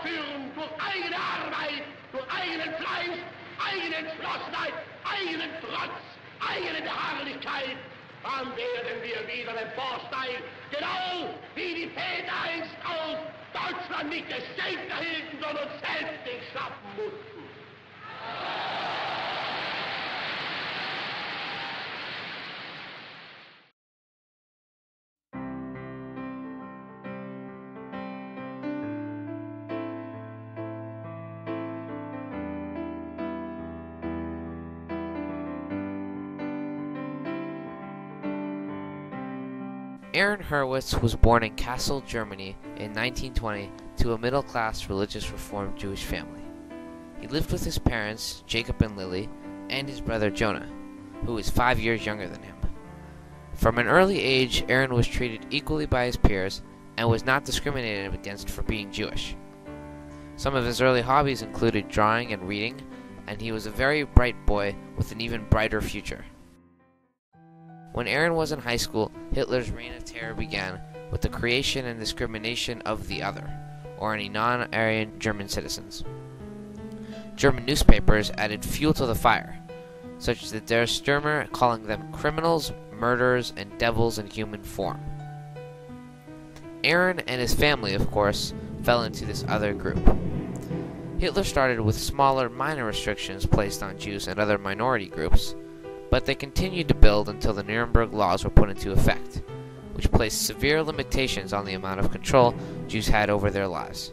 aufführen durch eigene Arbeit, durch eigenen Fleiß, eigene Entschlossenheit, eigenen Trotz, eigene Beharrlichkeit, dann werden wir wieder emporsteigen, genau wie die Väter einst auch Deutschland nicht des Gegner hielten, sondern uns selbst nicht schaffen mussten. Aaron Hurwitz was born in Kassel, Germany in 1920 to a middle-class religious Reformed Jewish family. He lived with his parents, Jacob and Lily, and his brother Jonah, who is 5 years younger than him. From an early age, Aaron was treated equally by his peers and was not discriminated against for being Jewish. Some of his early hobbies included drawing and reading, and he was a very bright boy with an even brighter future. When Aaron was in high school, Hitler's reign of terror began with the creation and discrimination of the other, or any non-Aryan German citizens. German newspapers added fuel to the fire, such as the Der Stürmer calling them criminals, murderers, and devils in human form. Aaron and his family, of course, fell into this other group. Hitler started with smaller, minor restrictions placed on Jews and other minority groups, but they continued to build until the Nuremberg laws were put into effect, which placed severe limitations on the amount of control Jews had over their lives.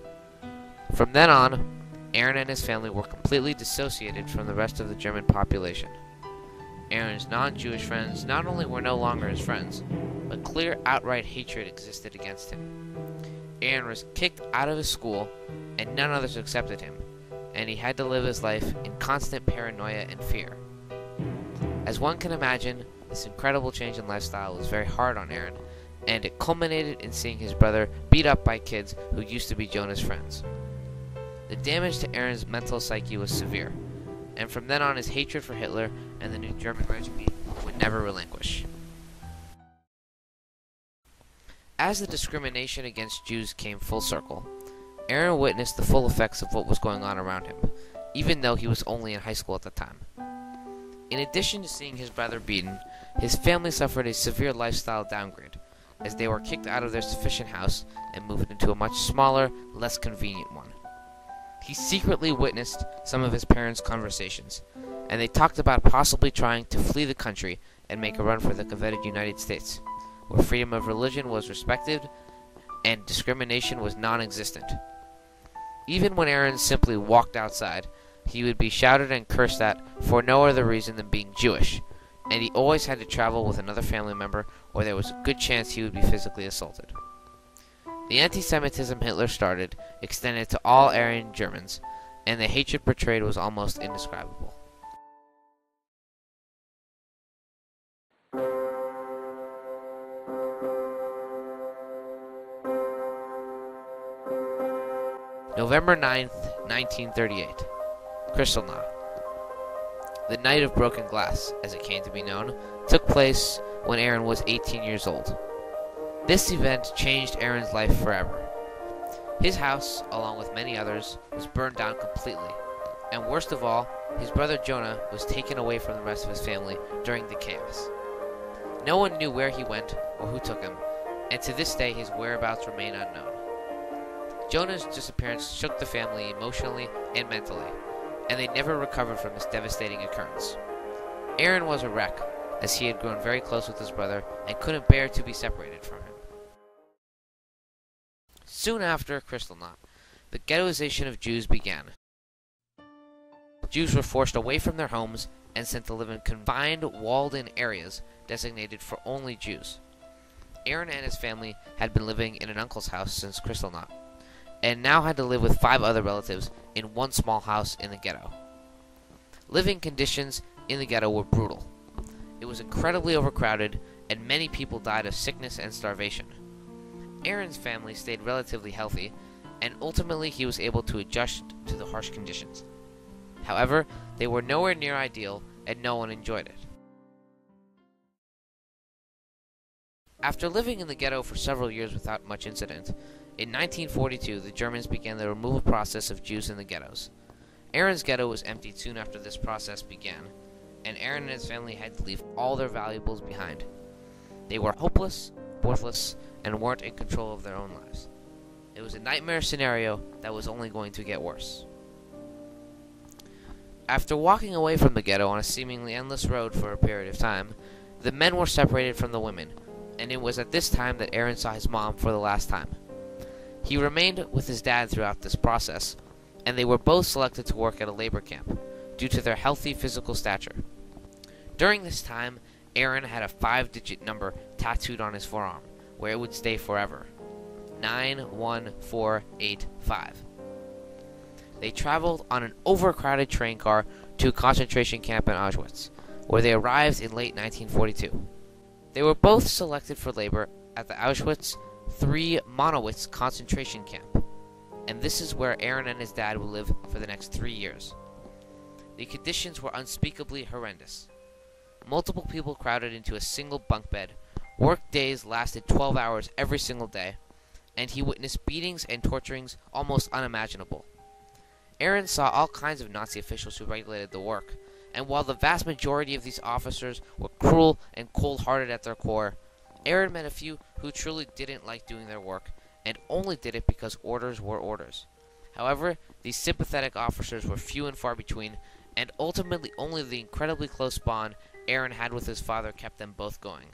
From then on, Aaron and his family were completely dissociated from the rest of the German population. Aaron's non-Jewish friends not only were no longer his friends, but clear outright hatred existed against him. Aaron was kicked out of his school, and none others accepted him, and he had to live his life in constant paranoia and fear. As one can imagine, this incredible change in lifestyle was very hard on Aaron, and it culminated in seeing his brother beat up by kids who used to be Jonah's friends. The damage to Aaron's mental psyche was severe, and from then on his hatred for Hitler and the new German regime would never relinquish. As the discrimination against Jews came full circle, Aaron witnessed the full effects of what was going on around him, even though he was only in high school at the time. In addition to seeing his brother beaten, his family suffered a severe lifestyle downgrade, as they were kicked out of their sufficient house and moved into a much smaller, less convenient one. He secretly witnessed some of his parents' conversations, and they talked about possibly trying to flee the country and make a run for the coveted United States, where freedom of religion was respected and discrimination was non-existent. Even when Aaron simply walked outside, he would be shouted and cursed at for no other reason than being Jewish, and he always had to travel with another family member or there was a good chance he would be physically assaulted. The anti-Semitism Hitler started extended to all Aryan Germans, and the hatred portrayed was almost indescribable. November 9th, 1938. Kristallnacht. The Night of Broken Glass, as it came to be known, took place when Aaron was 18 years old. This event changed Aaron's life forever. His house, along with many others, was burned down completely, and worst of all, his brother Jonah was taken away from the rest of his family during the chaos. No one knew where he went or who took him, and to this day his whereabouts remain unknown. Jonah's disappearance shook the family emotionally and mentally, and they never recovered from this devastating occurrence. Aaron was a wreck, as he had grown very close with his brother and couldn't bear to be separated from him. Soon after Kristallnacht, the ghettoization of Jews began. Jews were forced away from their homes and sent to live in confined, walled-in areas designated for only Jews. Aaron and his family had been living in an uncle's house since Kristallnacht, and now had to live with 5 other relatives in one small house in the ghetto. Living conditions in the ghetto were brutal. It was incredibly overcrowded, and many people died of sickness and starvation. Aaron's family stayed relatively healthy, and ultimately he was able to adjust to the harsh conditions. However, they were nowhere near ideal, and no one enjoyed it. After living in the ghetto for several years without much incident, In 1942, the Germans began the removal process of Jews in the ghettos. Aaron's ghetto was emptied soon after this process began, and Aaron and his family had to leave all their valuables behind. They were hopeless, worthless, and weren't in control of their own lives. It was a nightmare scenario that was only going to get worse. After walking away from the ghetto on a seemingly endless road for a period of time, the men were separated from the women, and it was at this time that Aaron saw his mom for the last time. He remained with his dad throughout this process, and they were both selected to work at a labor camp, due to their healthy physical stature. During this time, Aaron had a 5-digit number tattooed on his forearm, where it would stay forever. 91485. They traveled on an overcrowded train car to a concentration camp in Auschwitz, where they arrived in late 1942. They were both selected for labor at the Auschwitz III Monowitz concentration camp, and this is where Aaron and his dad would live for the next 3 years. The conditions were unspeakably horrendous. Multiple people crowded into a single bunk bed, work days lasted 12 hours every single day, and he witnessed beatings and torturings almost unimaginable. Aaron saw all kinds of Nazi officials who regulated the work, and while the vast majority of these officers were cruel and cold-hearted at their core, Aaron met a few who truly didn't like doing their work, and only did it because orders were orders. However, these sympathetic officers were few and far between, and ultimately only the incredibly close bond Aaron had with his father kept them both going.